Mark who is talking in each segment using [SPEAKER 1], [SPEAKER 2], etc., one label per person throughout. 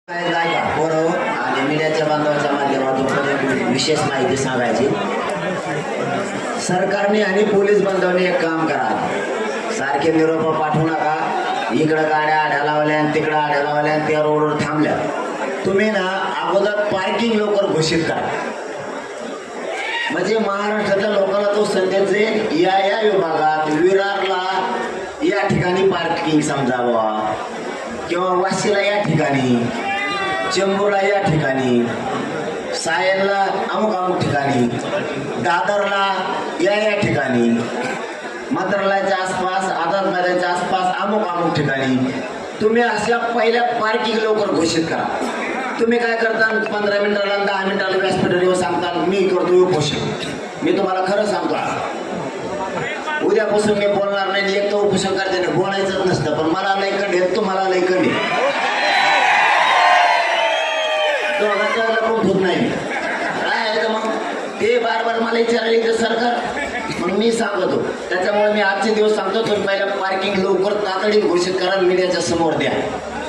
[SPEAKER 1] आणि मीडियाच्या बांधवाच्या माध्यमातून विशेष माहिती सांगायची। सरकारने आणि पोलीस बांधवांनी एक काम करा, सारखे निरोप पाठवू नका। इकडे गाड्या आढ्या लावल्या आणि तिकडे आढ्या लावल्या आणि त्या रोडवर थांबल्या। तुम्ही ना अगोदर पार्किंग लवकर घोषित करा, म्हणजे महाराष्ट्रातल्या लोकांना तो संदेश देईल, या या विभागात विरारला या ठिकाणी पार्किंग समजावा, किंवा वाशीला या ठिकाणी, चेंबूरला या ठिकाणी, सायनला अमुक अमुक ठिकाणी, दादरला या ठिकाणी, मंत्रालयाच्या आसपास, आझाद मैदानाच्या आसपास अमुक अमुक ठिकाणी तुम्ही अशा पहिल्या पार्किंग लवकर घोषित करा। तुम्ही काय करता, 15 मिनिटाला 10 मिनिटाला व्यासपीठावर येऊन सांगता मी करतो उपोषण। मी तुम्हाला खरं सांगतो, उद्यापासून मी बोलणार नाही। एक तर उपोषण करते नाही, बोलायचंच नसतं, पण मला नाही कंडे, तुम्हाला नाही कंडे, होत नाही काय मग ते बार बार मला विचारायला तर सरकार, मग मी सांगतो। त्याच्यामुळे मी आजचे दिवस सांगतो, तुम्ही पहिल्या पार्किंग लवकर तातडीने घोषित करा, मीडियाच्या समोर द्या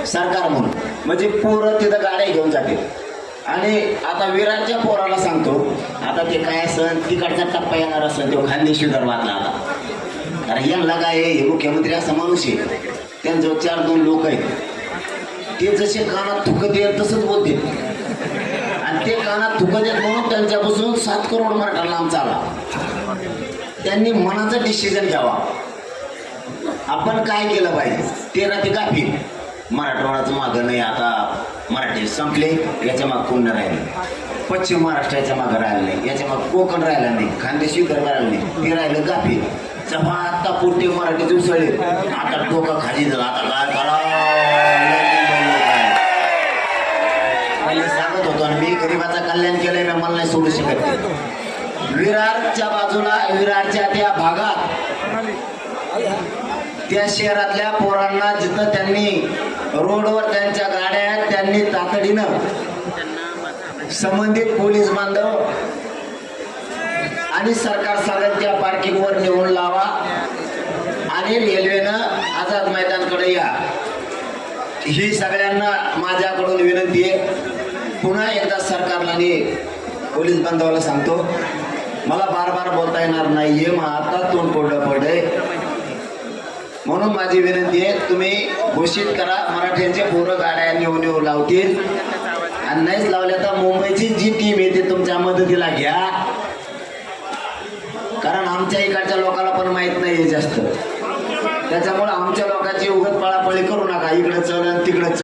[SPEAKER 1] सरकार म्हणून, म्हणजे पोरं तिथं गाड्या घेऊन जातील। आणि आता विरारच्या पोराला सांगतो, आता ते काय असेल तिकडचा टप्पा येणार असेल तो खानदेश विदर्भातला, आता कारण यांना काय हे मुख्यमंत्री असा माणूस आहे, त्यांचं 4-2 लोक आहेत, ते जसे कानात थुकत येत तसंच बोलते, आणि ते कानात थुकत येत म्हणून त्यांच्यापासून 7 करोड मराठा लांब चाला। त्यांनी मनाचं डिसिजन घ्यावा, आपण काय केलं पाहिजे। 13 ते काफी मराठवाड्याचं मागं नाही, आता मराठी संपले, याच्या माग कोण राहिले, पश्चिम महाराष्ट्राच्या मागं राहिलं नाही, याच्या माग कोकण राहिला नाही, खानदेश विदर्भ राहिलं नाही, ते राहिलं काफी। जेव्हा आता पोटे मराठी उसळले, आता डोकं खाली झालं, आता काय करा सांगत होतो, आणि मी गरिबाचं कल्याण केलंय, मी मला नाही सोडू शकत। विरारच्या बाजूला, विरारच्या त्या भागात, त्या शहरातल्या पोरांना जिथं त्यांनी रोडवर त्यांच्या गाड्या आहेत, त्यांनी तातडीनं संबंधित पोलीस बांधव आणि सरकार सांगत त्या पार्किंगवर नेऊन लावा, आणि रेल्वेनं आझाद मैदानकडे या, ही सगळ्यांना माझ्याकडून विनंती आहे। पुन्हा एकदा सरकारला आणि पोलीस बांधवाला सांगतो, मला बार बार बोलता येणार नाहीये, मग आता तोंड कोरडं पडे, म्हणून माझी विनंती आहे, तुम्ही घोषित करा, मराठ्यांचे पोरं गाड्या नेऊ लावतील, आणि नाहीच लावल्या तर मुंबईची जी टीम येते तुमच्या मदतीला घ्या, कारण आमच्या इकडच्या लोकांना पण माहित नाहीये जास्त, त्याच्यामुळे आमच्या लोकांची उगत पळापळी करू नका, इकडे चल आणि तिकडे